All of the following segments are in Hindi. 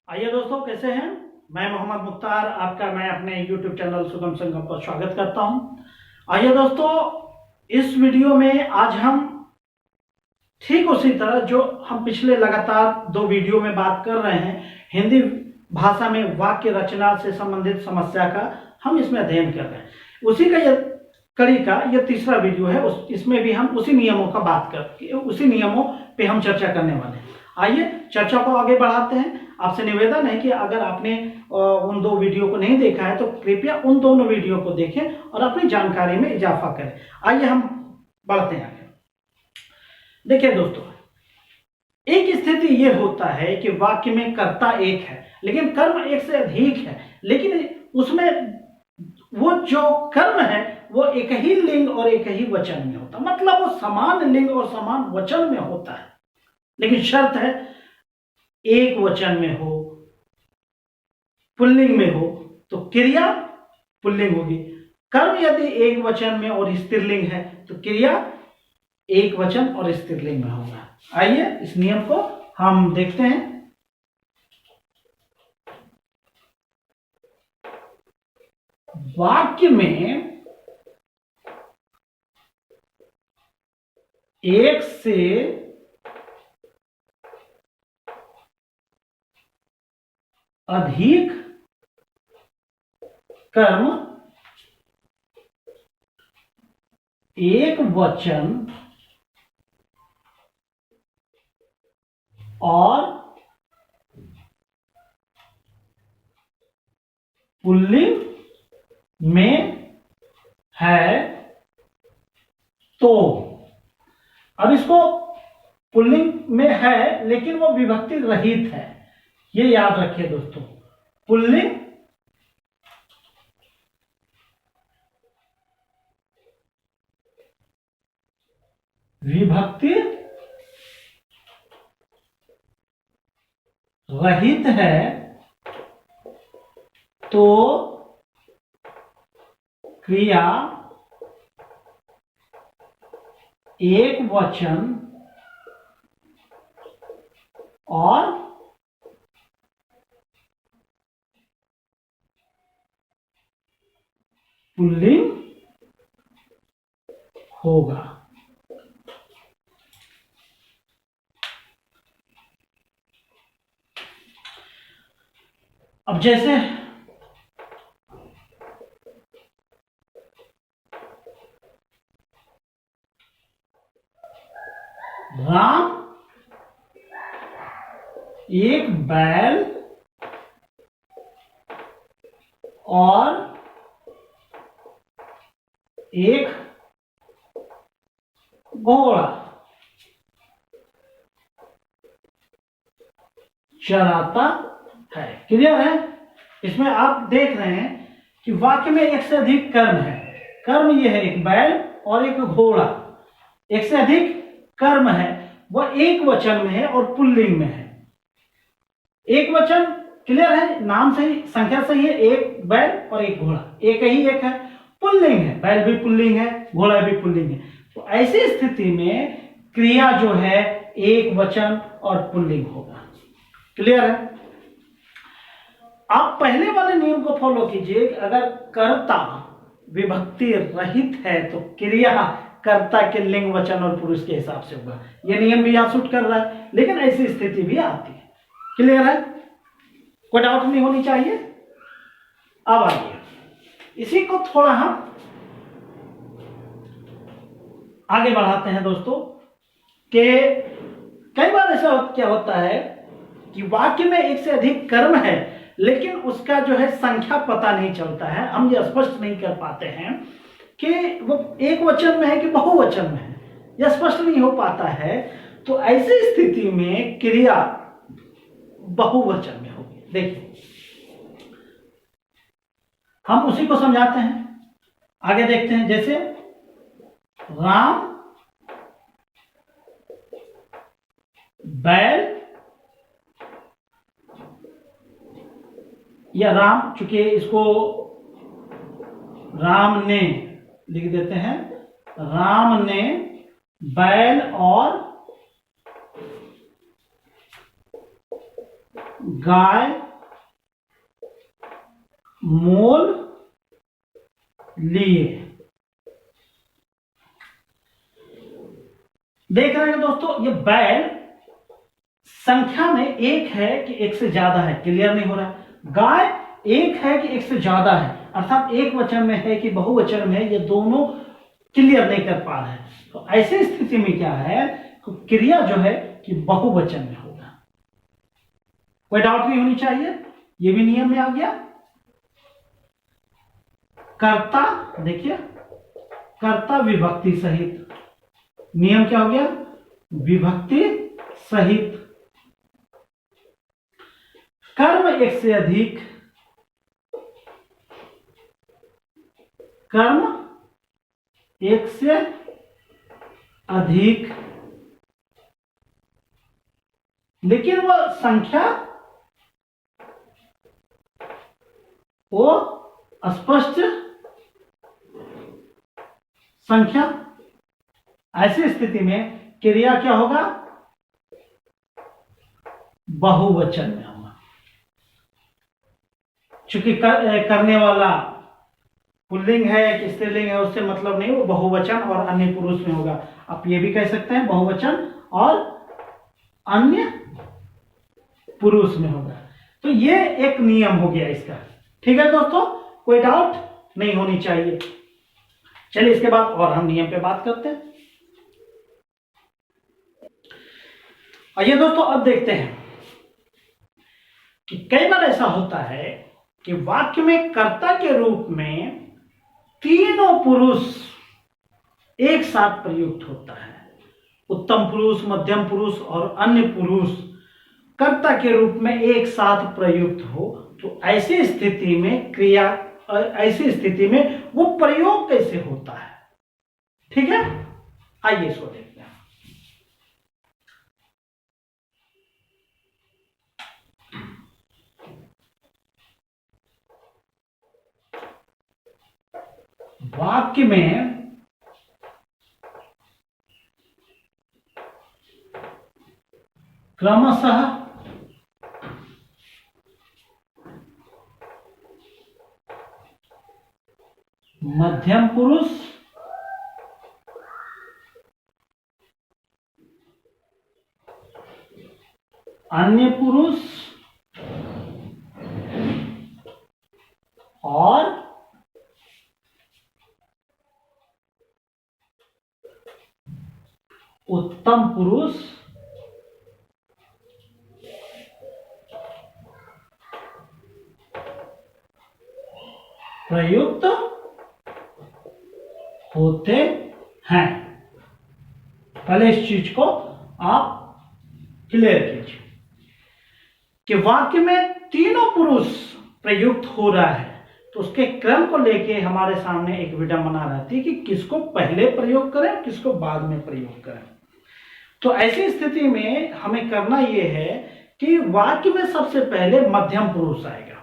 आइए दोस्तों, कैसे हैं। मैं मोहम्मद मुख्तार आपका मैं अपने YouTube चैनल सुगम संगम पर स्वागत करता हूं। आइए दोस्तों, इस वीडियो में आज हम ठीक उसी तरह जो हम पिछले लगातार 2 वीडियो में बात कर रहे हैं, हिंदी भाषा में वाक्य रचना से संबंधित समस्या का हम इसमें अध्ययन कर रहे हैं। उसी का यह कड़ी का यह तीसरा वीडियो है। इसमें भी हम उसी नियमों का बात कर उसी नियमों पे हम चर्चा करने वाले हैं। आइए चर्चा को आगे बढ़ाते हैं। आपसे निवेदन है कि अगर आपने उन 2 वीडियो को नहीं देखा है तो कृपया उन दोनों वीडियो को देखें और अपनी जानकारी में इजाफा करें। आइए हम बढ़ते हैं आगे। देखिए दोस्तों, एक स्थिति यह होता है कि वाक्य में कर्ता एक है लेकिन कर्म एक से अधिक है, लेकिन उसमें वो जो कर्म है वो एक ही लिंग और एक ही वचन में होता, मतलब वो समान लिंग और समान वचन में होता है, लेकिन शर्त है एक वचन में हो, पुल्लिंग में हो तो क्रिया पुल्लिंग होगी। कर्म यदि एक वचन में और स्त्रीलिंग है तो क्रिया एक वचन और स्त्रीलिंग में होगा। आइए इस नियम को हम देखते हैं। वाक्य में एक से अधिक कर्म एक वचन और पुल्लिंग में है तो, अब इसको पुल्लिंग में है लेकिन वो विभक्ति रहित है, ये याद रखिए दोस्तों। पुल्लिंग विभक्ति रहित है तो क्रिया एक वचन और पुल्लिंग होगा। अब जैसे राम एक बैल और एक घोड़ा चराता है। क्लियर है। इसमें आप देख रहे हैं कि वाक्य में एक से अधिक कर्म है। कर्म यह है एक बैल और एक घोड़ा। एक से अधिक कर्म है, वह एक वचन में है और पुल्लिंग में है। एक वचन क्लियर है, नाम से ही संख्या से ही है, एक बैल और एक घोड़ा, एक ही एक है। पुल्लिंग है, बैल भी पुल्लिंग है, घोड़ा भी पुल्लिंग है। तो ऐसी स्थिति में क्रिया जो है एक वचन और पुल्लिंग होगा। क्लियर है। आप पहले वाले नियम को फॉलो कीजिए। अगर कर्ता विभक्ति रहित है तो क्रिया कर्ता के लिंग वचन और पुरुष के हिसाब से होगा। यह नियम भी यहां सूट कर रहा है, लेकिन ऐसी स्थिति भी आती है। क्लियर है, कोई डाउट नहीं होनी चाहिए। अब आइए इसी को थोड़ा हम आगे बढ़ाते हैं दोस्तों कि कई बार ऐसा क्या होता है कि वाक्य में एक से अधिक कर्म है लेकिन उसका जो है संख्या पता नहीं चलता है, हम ये स्पष्ट नहीं कर पाते हैं कि वो एक वचन में है कि बहुवचन में है, यह स्पष्ट नहीं हो पाता है। तो ऐसी स्थिति में क्रिया बहुवचन में होगी। देखिए हम उसी को समझाते हैं, आगे देखते हैं। जैसे राम बैल या राम, चूंकि इसको राम ने लिख देते हैं, राम ने बैल और गाय मोल लिए। देख रहे हैं दोस्तों, ये बैल संख्या में एक है कि एक से ज्यादा है, क्लियर नहीं हो रहा है। गाय एक है कि एक से ज्यादा है, अर्थात एक वचन में है कि बहुवचन में, ये दोनों क्लियर नहीं कर पा रहे हैं। तो ऐसी स्थिति में क्या है, तो क्रिया जो है कि बहुवचन में होगा। कोई डाउट नहीं होनी चाहिए, ये भी नियम में आ गया। कर्ता, देखिए कर्ता विभक्ति सहित, नियम क्या हो गया, विभक्ति सहित। कर्म एक से अधिक, कर्म एक से अधिक, लेकिन वो संख्या वो स्पष्ट संख्या। ऐसी स्थिति में क्रिया क्या होगा, बहुवचन में होगा। चूंकि करने वाला पुल्लिंग है कि स्त्रीलिंग है उससे मतलब नहीं, वो बहुवचन और अन्य पुरुष में होगा। आप ये भी कह सकते हैं बहुवचन और अन्य पुरुष में होगा। तो ये एक नियम हो गया इसका। ठीक है दोस्तों, कोई डाउट नहीं होनी चाहिए। चलिए इसके बाद और हम नियम पे बात करते हैं। आइए दोस्तों, अब देखते हैं कि कई बार ऐसा होता है कि वाक्य में कर्ता के रूप में तीनों पुरुष एक साथ प्रयुक्त होता है। उत्तम पुरुष, मध्यम पुरुष और अन्य पुरुष कर्ता के रूप में एक साथ प्रयुक्त हो, तो ऐसी स्थिति में क्रिया, ऐसी स्थिति में वो प्रयोग कैसे होता है। ठीक है, आइए इसको देखते हैं। वाक्य में क्रमशः मध्यम पुरुष, अन्य पुरुष और उत्तम पुरुष प्रयुक्त होते हैं। पहले इस चीज को आप क्लियर कीजिए कि वाक्य में तीनों पुरुष प्रयुक्त हो रहा है, तो उसके क्रम को लेके हमारे सामने एक विडंबना रहती है कि किसको पहले प्रयोग करें, किसको बाद में प्रयोग करें। तो ऐसी स्थिति में हमें करना यह है कि वाक्य में सबसे पहले मध्यम पुरुष आएगा,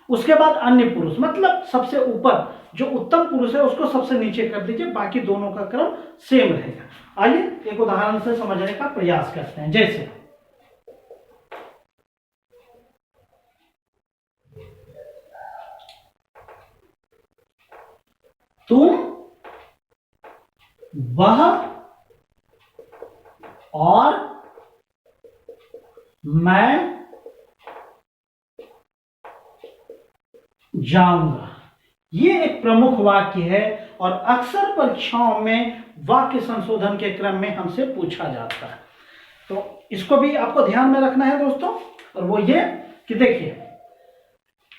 उसके बाद अन्य पुरुष, मतलब सबसे ऊपर जो उत्तम पुरुष है उसको सबसे नीचे कर दीजिए, बाकी दोनों का क्रम सेम रहेगा। आइए एक उदाहरण से समझने का प्रयास करते हैं। जैसे तुम, वह और मैं जाऊंगा, ये एक प्रमुख वाक्य है और अक्सर परीक्षाओं में वाक्य संशोधन के क्रम में हमसे पूछा जाता है। तो इसको भी आपको ध्यान में रखना है दोस्तों, और वो ये कि देखिए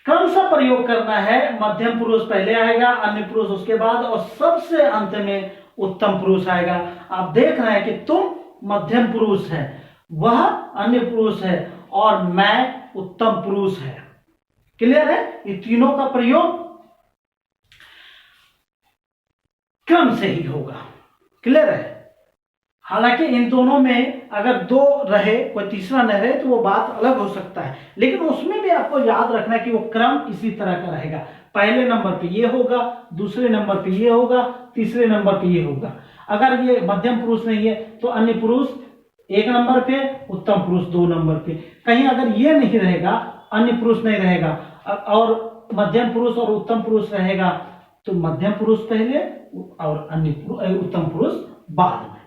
क्रम सा प्रयोग करना है। मध्यम पुरुष पहले आएगा, अन्य पुरुष उसके बाद, और सबसे अंत में उत्तम पुरुष आएगा। आप देख रहे हैं कि तुम मध्यम पुरुष है, वह अन्य पुरुष है और मैं उत्तम पुरुष है। क्लियर है, ये तीनों का प्रयोग क्रम से ही होगा। क्लियर है, हालांकि इन दोनों में अगर दो रहे, कोई तीसरा न रहे, तो वो बात अलग हो सकता है, लेकिन उसमें भी आपको याद रखना है कि वो क्रम इसी तरह का रहेगा। पहले नंबर पे ये होगा, दूसरे नंबर पे ये होगा, तीसरे नंबर पे ये होगा। अगर ये मध्यम पुरुष नहीं है तो अन्य पुरुष एक नंबर पे, उत्तम पुरुष 2 नंबर पे। कहीं अगर ये नहीं रहेगा, अन्य पुरुष नहीं रहेगा और मध्यम पुरुष और उत्तम पुरुष रहेगा, तो मध्यम पुरुष पहले और अन्य उत्तम पुरुष बाद में।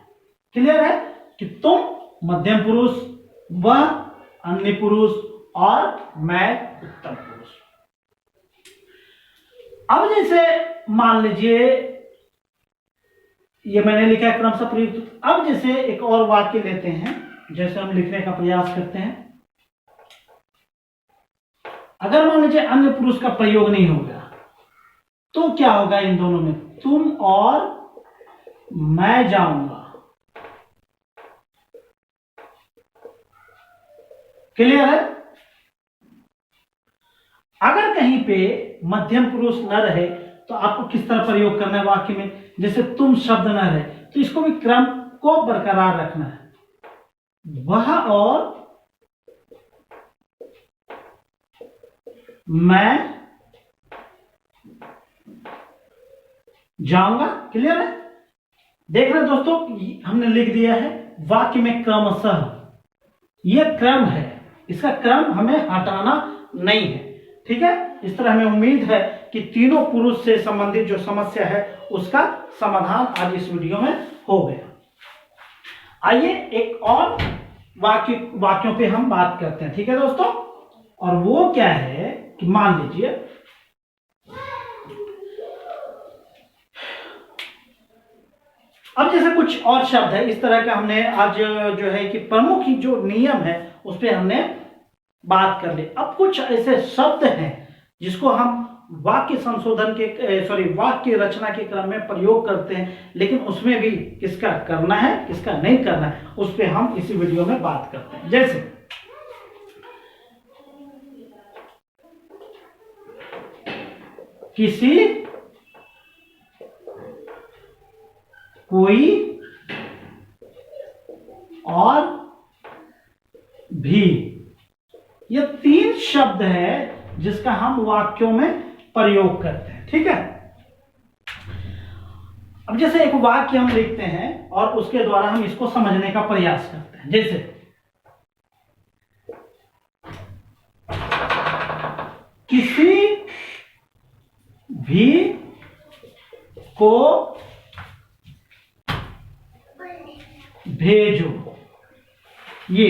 क्लियर है कि तुम मध्यम पुरुष, वह अन्य पुरुष और मैं उत्तम पुरुष। अब जैसे मान लीजिए ये मैंने लिखा है क्रमशः प्रयुक्त। अब जैसे एक और वाक्य लेते हैं, जैसे हम लिखने का प्रयास करते हैं। अगर मान लीजिए अन्य पुरुष का प्रयोग नहीं होगा तो क्या होगा इन दोनों में? तुम और मैं जाऊंगा। क्लियर है? अगर कहीं पे मध्यम पुरुष न रहे तो आपको किस तरह प्रयोग करना है वाक्य में? जैसे तुम शब्द न रहे तो इसको भी क्रम को बरकरार रखना है। वह और मैं जाऊंगा। क्लियर है? देख रहे दोस्तों, हमने लिख दिया है वाक्य में क्रमशः। यह क्रम है, इसका क्रम हमें हटाना नहीं है। ठीक है? इस तरह हमें उम्मीद है कि तीनों पुरुष से संबंधित जो समस्या है उसका समाधान आज इस वीडियो में हो गया। आइए एक और वाक्यों पे हम बात करते हैं। ठीक है दोस्तों? और वो क्या है कि मान लीजिए अब जैसे कुछ और शब्द है इस तरह का, हमने आज जो है कि प्रमुख जो नियम है उस पर हमने बात कर ली। अब कुछ ऐसे शब्द हैं जिसको हम वाक्य संशोधन के वाक्य रचना के क्रम में प्रयोग करते हैं, लेकिन उसमें भी किसका करना है किसका नहीं करना है उस पर हम इसी वीडियो में बात करते हैं। जैसे किसी, कोई और भी, ये 3 शब्द है जिसका हम वाक्यों में प्रयोग करते हैं। ठीक है? अब जैसे एक वाक्य हम लिखते हैं और उसके द्वारा हम इसको समझने का प्रयास करते हैं। जैसे किसी भी को भेजो, ये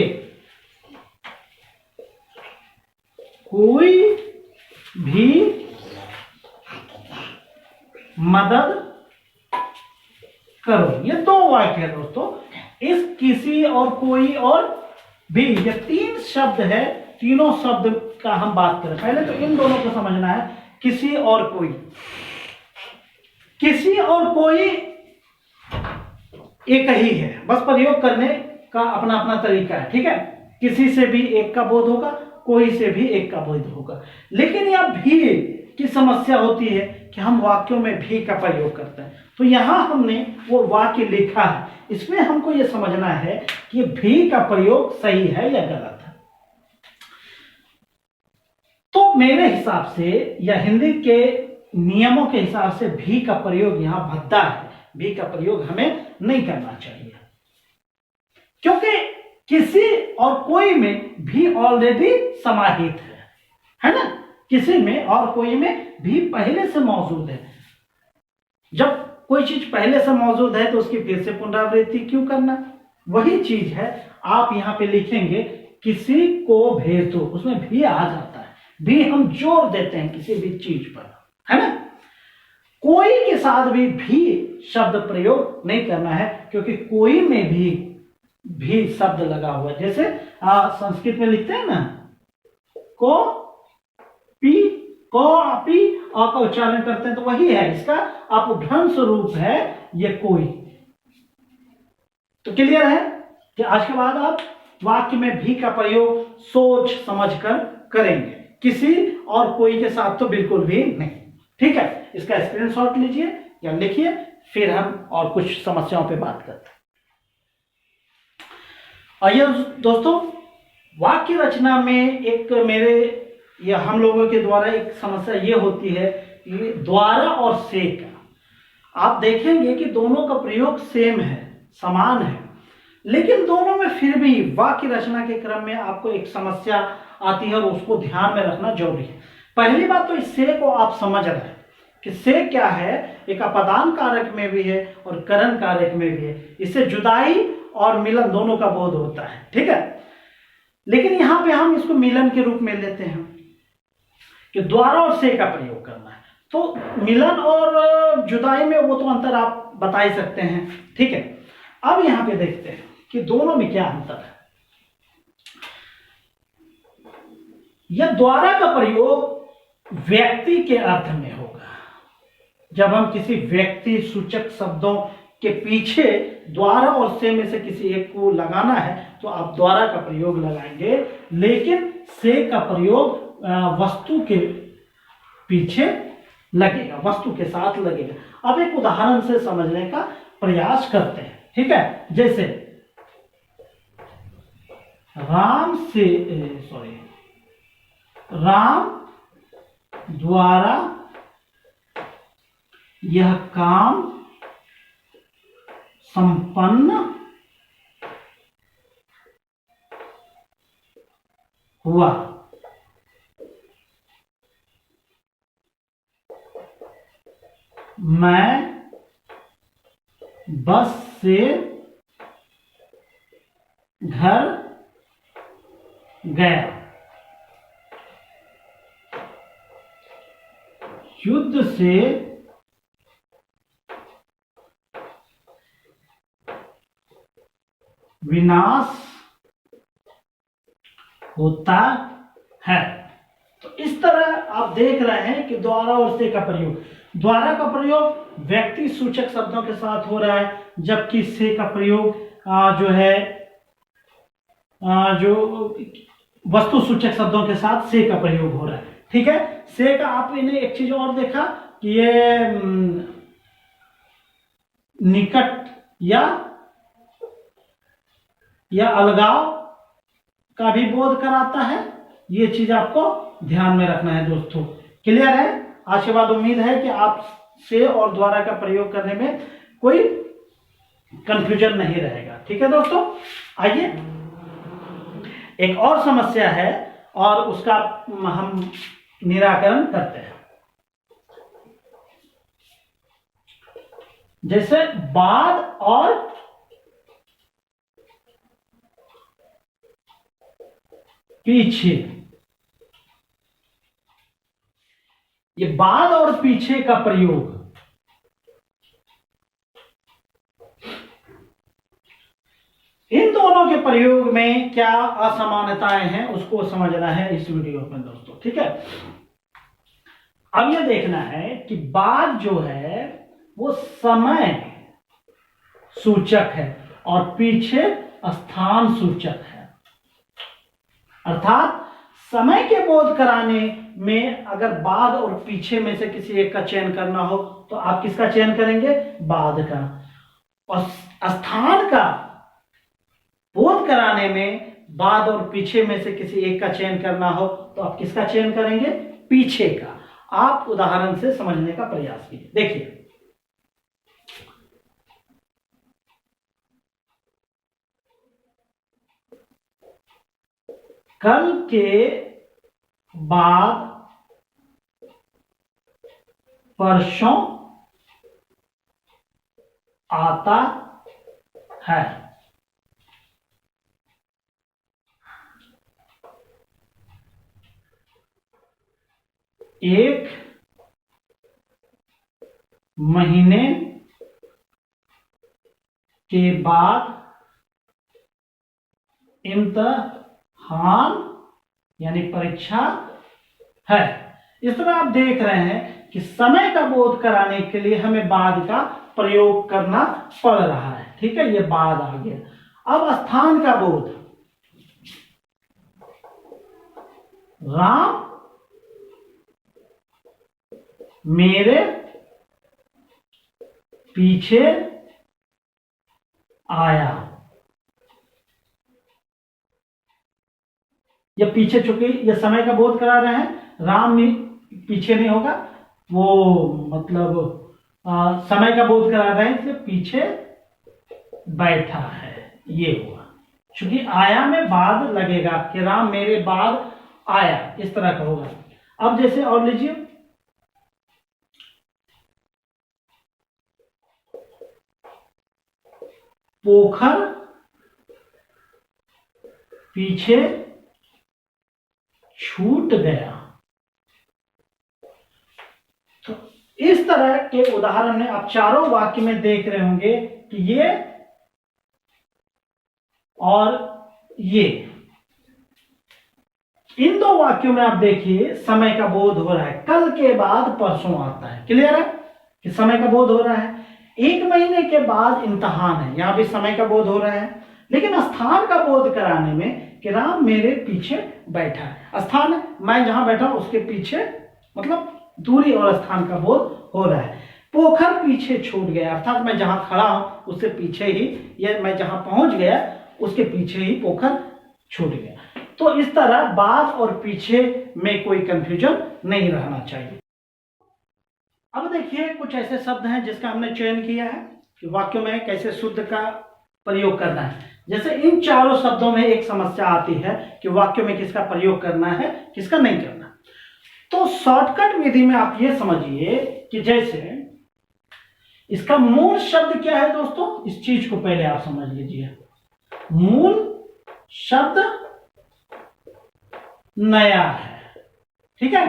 कोई भी मदद करो। ये 2 वाक्य है दोस्तों। इस किसी और कोई और भी, ये 3 शब्द है। तीनों शब्द का हम बात करें, पहले तो इन दोनों को समझना है। किसी और कोई, किसी और कोई एक ही है, बस प्रयोग करने का अपना अपना तरीका है। ठीक है? किसी से भी एक का बोध होगा, कोई से भी एक का बोध होगा। लेकिन यह भी की समस्या होती है कि हम वाक्यों में भी का प्रयोग करते हैं। तो यहां हमने वो वाक्य लिखा है, इसमें हमको ये समझना है कि भी का प्रयोग सही है या गलत है। तो मेरे हिसाब से या हिंदी के नियमों के हिसाब से भी का प्रयोग यहां भद्दा है। भी का प्रयोग हमें नहीं करना चाहिए, क्योंकि किसी और कोई में भी ऑलरेडी समाहित है ना? किसी में और कोई में भी पहले से मौजूद है। जब कोई चीज पहले से मौजूद है तो उसकी फिर से पुनरावृत्ति क्यों करना? वही चीज है। आप यहां पे लिखेंगे किसी को भेज दो, उसमें भी आ जाता है। भी हम जोर देते हैं किसी भी चीज पर, है ना? कोई के साथ भी शब्द प्रयोग नहीं करना है, क्योंकि कोई में भी शब्द लगा हुआ है। जैसे संस्कृत में लिखते हैं ना, को पी, को पी अ का उच्चारण करते हैं, तो वही है। इसका अपभ्रंश रूप है ये कोई। तो क्लियर है कि आज के बाद आप वाक्य में भी का प्रयोग सोच समझकर करेंगे, किसी और कोई के साथ तो बिल्कुल भी नहीं। ठीक है? इसका स्क्रीनशॉट लीजिए या लिखिए, फिर हम और कुछ समस्याओं पे बात करते हैं। आइए दोस्तों, वाक्य रचना में एक मेरे या हम लोगों के द्वारा एक समस्या ये होती है कि द्वारा और से का। आप देखेंगे कि दोनों का प्रयोग सेम है, समान है, लेकिन दोनों में फिर भी वाक्य रचना के क्रम में आपको एक समस्या आती है और उसको ध्यान में रखना जरूरी है। पहली बात तो इस से को आप समझ रहे हैं कि से क्या है, एक अपादान कारक में भी है और करण कारक में भी है। इससे जुदाई और मिलन दोनों का बोध होता है, ठीक है। लेकिन यहां पे हम इसको मिलन के रूप में लेते हैं कि द्वारा और से का प्रयोग करना है। तो मिलन और जुदाई में वो तो अंतर आप बता ही सकते हैं, ठीक है। अब यहां पे देखते हैं कि दोनों में क्या अंतर है। यह द्वारा का प्रयोग व्यक्ति के अर्थ में होगा। जब हम किसी व्यक्ति सूचक शब्दों के पीछे द्वारा और से में से किसी एक को लगाना है तो आप द्वारा का प्रयोग लगाएंगे, लेकिन से का प्रयोग वस्तु के पीछे लगेगा, वस्तु के साथ लगेगा। अब एक उदाहरण से समझने का प्रयास करते हैं, ठीक है। जैसे राम द्वारा यह काम संपन्न हुआ। मैं बस से घर गया। युद्ध से विनाश होता है। तो इस तरह आप देख रहे हैं कि द्वारा और से का प्रयोग, द्वारा का प्रयोग व्यक्ति सूचक शब्दों के साथ हो रहा है, जबकि से का प्रयोग जो है जो वस्तु सूचक शब्दों के साथ से का प्रयोग हो रहा है, ठीक है। से का आपने एक चीज और देखा कि ये निकट या अलगाव का भी बोध कराता है। ये चीज आपको ध्यान में रखना है दोस्तों। क्लियर है? आज के बाद उम्मीद है कि आप से और द्वारा का प्रयोग करने में कोई कंफ्यूजन नहीं रहेगा, ठीक है दोस्तों। आइए एक और समस्या है और उसका हम निराकरण करते हैं। जैसे बाद और पीछे, ये बाद और पीछे का प्रयोग इन दोनों के प्रयोग में क्या असमानताएं हैं उसको समझना है इस वीडियो में दोस्तों, ठीक है। अब यह देखना है कि बाद जो है वो समय सूचक है और पीछे स्थान सूचक है। अर्थात समय के बोध कराने में अगर बाद और पीछे में से किसी एक का चयन करना हो तो आप किसका चयन करेंगे? बाद का। और स्थान का बोध कराने में बाद और पीछे में से किसी एक का चयन करना हो तो आप किसका चयन करेंगे? पीछे का। आप उदाहरण से समझने का प्रयास कीजिए। देखिए कल के बाद परसों आता है। एक महीने के बाद इम्तिहान यानी परीक्षा है। इस तरह आप देख रहे हैं कि समय का बोध कराने के लिए हमें बाद का प्रयोग करना पड़ रहा है, ठीक है। ये बाद आ गया। अब स्थान का बोध, राम मेरे पीछे आया। ये पीछे, चूंकि ये समय का बोध करा रहे हैं, राम पीछे नहीं होगा, वो मतलब समय का बोध करा रहे हैं, इसलिए पीछे बैठा है। ये हुआ, क्योंकि आया में बाद लगेगा कि राम मेरे बाद आया, इस तरह का होगा। अब जैसे और लीजिए, पोखर पीछे छूट गया। तो इस तरह के उदाहरण में आप चारों वाक्य में देख रहे होंगे कि ये और ये, इन दो वाक्यों में आप देखिए समय का बोध हो रहा है, कल के बाद परसों आता है। क्लियर है कि समय का बोध हो रहा है। 1 महीने के बाद इम्तहान है, यहां भी समय का बोध हो रहा है। लेकिन स्थान का बोध कराने में कि राम मेरे पीछे बैठा है, स्थान है मैं जहां बैठा हूं उसके पीछे, मतलब दूरी और स्थान का बोध हो रहा है। पोखर पीछे छूट गया, अर्थात मैं जहां खड़ा हूं उससे पीछे ही, या मैं जहां पहुंच गया उसके पीछे ही पोखर छूट गया। तो इस तरह बाद और पीछे में कोई कंफ्यूजन नहीं रहना चाहिए। अब देखिए कुछ ऐसे शब्द हैं जिसका हमने चयन किया है कि वाक्यों में कैसे शुद्ध का प्रयोग करना है। जैसे इन चारों शब्दों में एक समस्या आती है कि वाक्यों में किसका प्रयोग करना है, किसका नहीं करना। तो शॉर्टकट विधि में आप ये समझिए कि जैसे इसका मूल शब्द क्या है दोस्तों, इस चीज को पहले आप समझ लीजिए। मूल शब्द नया है, ठीक है।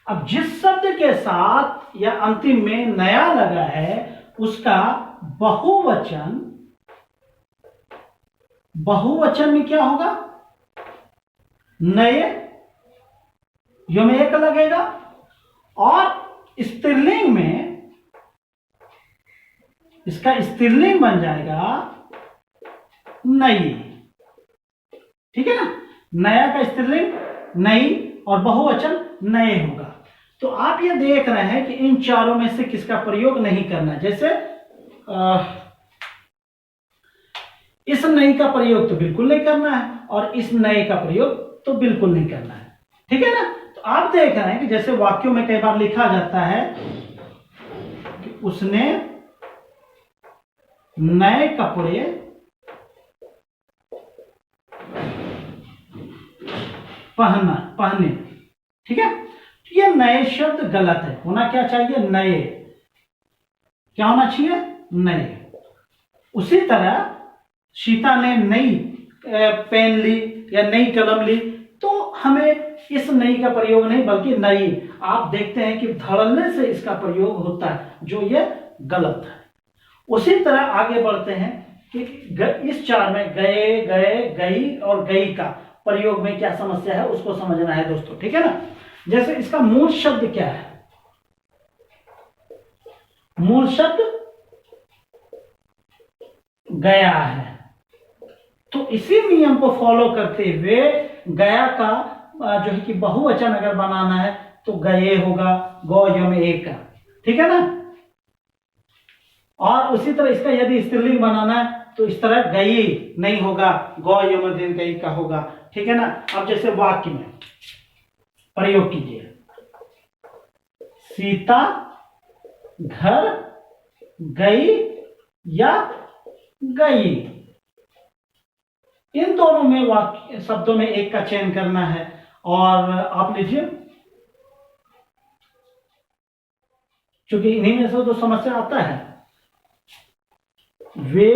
अब जिस शब्द के साथ या अंतिम में नया लगा है उसका बहुवचन, बहुवचन में क्या होगा, नए, यो में एक लगेगा, और स्त्रीलिंग में इसका स्त्रीलिंग बन जाएगा नई, ठीक है ना। नया का स्त्रीलिंग नई और बहुवचन नए होगा। तो आप ये देख रहे हैं कि इन चारों में से किसका प्रयोग नहीं करना। जैसे इस नई का प्रयोग तो बिल्कुल नहीं करना है और इस नए का प्रयोग तो बिल्कुल नहीं करना है, ठीक है ना। तो आप देख रहे हैं कि जैसे वाक्यों में कई बार लिखा जाता है कि उसने नए कपड़े पहने, ठीक है। तो ये नए शब्द गलत है, होना क्या चाहिए, नए। क्या होना चाहिए, नए। उसी तरह सीता ने नई पेन ली या नई कलम ली, तो हमें इस नई का प्रयोग नहीं बल्कि नई। आप देखते हैं कि धड़ल्ले से इसका प्रयोग होता है, जो ये गलत है। उसी तरह आगे बढ़ते हैं कि इस चार में गए, गए, गई और गई का प्रयोग में क्या समस्या है उसको समझना है दोस्तों, ठीक है ना। जैसे इसका मूल शब्द क्या है, मूल शब्द गया है। तो इसी नियम को फॉलो करते हुए गया का जो है कि बहुवचन अगर बनाना है तो गए होगा, गौ यम एक का, ठीक है ना। और उसी तरह इसका यदि स्त्रीलिंग बनाना है तो इस तरह गई नहीं होगा, गौ यम दिन गई का होगा, ठीक है ना। अब जैसे वाक्य में प्रयोग कीजिए, सीता घर गई या गई, इन दोनों में वाक्य शब्दों में एक का चयन करना है। और आप लीजिए, क्योंकि इन्हीं में से जो समस्या आता है, वे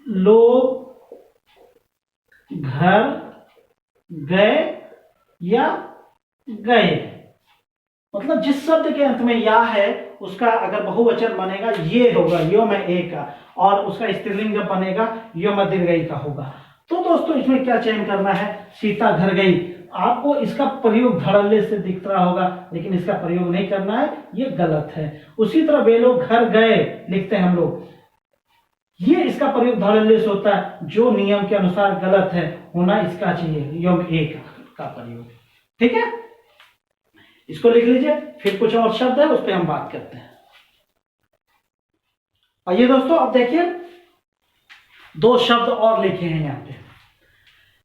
लोग घर गए या गए, मतलब जिस शब्द के अंत में या है उसका अगर बहुवचन बनेगा ये होगा, यो में एक का, और उसका स्त्रीलिंग जब बनेगा यो में दीर्घई का होगा। तो दोस्तों इसमें क्या चयन करना है, सीता घर गई। आपको इसका प्रयोग धड़ल्ले से दिख रहा होगा लेकिन इसका प्रयोग नहीं करना है, ये गलत है। उसी तरह वे लोग घर गए लिखते हैं हम लोग, ये इसका प्रयोग धड़ल्ले से होता है, जो नियम के अनुसार गलत है, होना इसका चाहिए यम एक का प्रयोग, ठीक है। इसको लिख लीजिए। फिर कुछ और शब्द है उस पर हम बात करते हैं। आइए दोस्तों, अब देखिए दो शब्द और लिखे हैं यहाँ पे।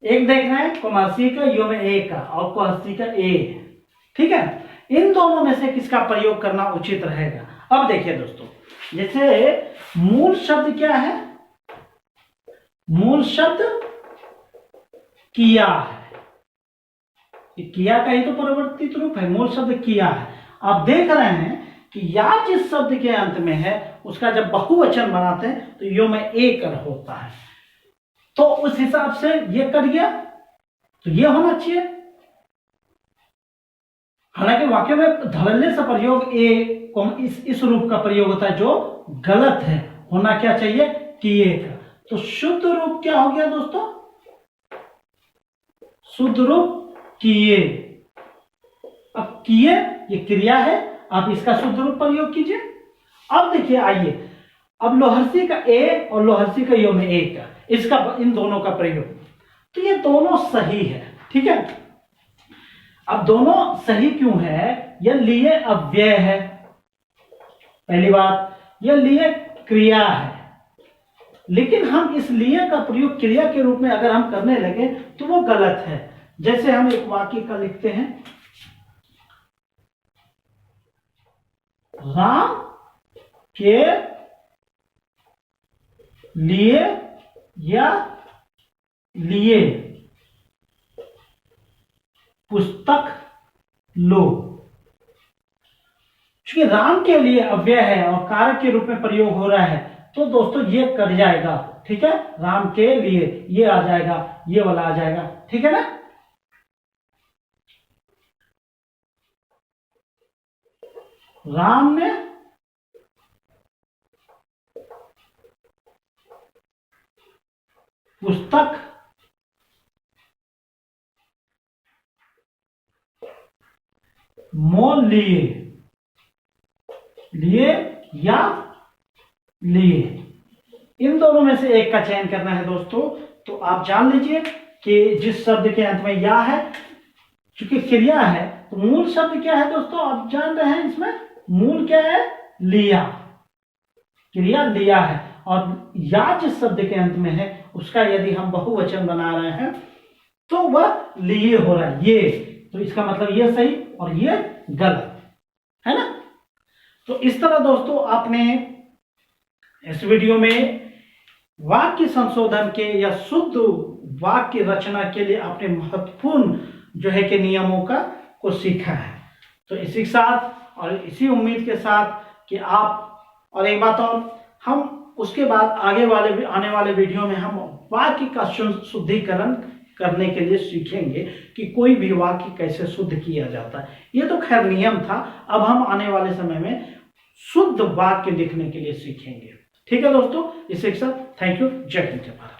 एक देख रहे हैं कुमासी का यो में ए का और कुहसी का ए, ठीक है। इन दोनों में से किसका प्रयोग करना उचित रहेगा। अब देखिए दोस्तों, जैसे मूल शब्द क्या है, मूल शब्द किया है, ये किया का ही तो परिवर्तित रूप है, मूल शब्द किया है। आप देख रहे हैं कि या जिस शब्द के अंत में है उसका जब बहुवचन बनाते हैं तो यो में एकर होता है, तो उस हिसाब से ये कट गया, तो ये होना चाहिए। हालांकि वाक्य में धड़ल्ले से प्रयोग इस रूप का प्रयोग होता है जो गलत है, होना क्या चाहिए, किए का। तो शुद्ध रूप क्या हो गया दोस्तों, शुद्ध रूप किए। अब किए ये क्रिया है, आप इसका शुद्ध रूप प्रयोग कीजिए। अब देखिए, आइए अब लोहर्षी का ए और लोहर्षी का यो में एक का, इसका इन दोनों का प्रयोग, तो ये दोनों सही है, ठीक है। अब दोनों सही क्यों है, यह लिए अव्यय है, पहली बात, यह लिए क्रिया है। लेकिन हम इस लिए का प्रयोग क्रिया के रूप में अगर हम करने लगे तो वो गलत है। जैसे हम एक वाक्य का लिखते हैं, राम के लिए या लिए पुस्तक लो। क्योंकि राम के लिए अव्यय है और कारक के रूप में प्रयोग हो रहा है, तो दोस्तों ये कट जाएगा, ठीक है। राम के लिए ये आ जाएगा, ये वाला आ जाएगा, ठीक है ना। राम ने पुस्तक मोल लिए, लिए या लिए, इन दोनों में से एक का चयन करना है दोस्तों। तो आप जान लीजिए कि जिस शब्द के अंत में या है, चूंकि क्रिया है, तो मूल शब्द क्या है दोस्तों, आप जान रहे हैं, इसमें मूल क्या है, लिया, क्रिया लिया है। और या जिस शब्द के अंत में है उसका यदि हम बहुवचन बना रहे हैं तो वह लिए हो रहा है, ये, तो इसका मतलब ये सही और ये गलत है ना। तो इस तरह दोस्तों आपने इस वीडियो में वाक्य संशोधन के या शुद्ध वाक्य रचना के लिए आपने महत्वपूर्ण जो है कि नियमों को सीखा है। तो इसी के साथ और इसी उम्मीद के साथ कि आप, और एक बात और, हम उसके बाद आने वाले वीडियो में हम वाक्य का शुद्धिकरण करने के लिए सीखेंगे कि कोई भी वाक्य कैसे शुद्ध किया जाता है। ये तो खैर नियम था, अब हम आने वाले समय में शुद्ध वाक्य लिखने के लिए सीखेंगे। ठीक है दोस्तों, इसी के साथ थैंक यू, जय हिंद, जय भारत।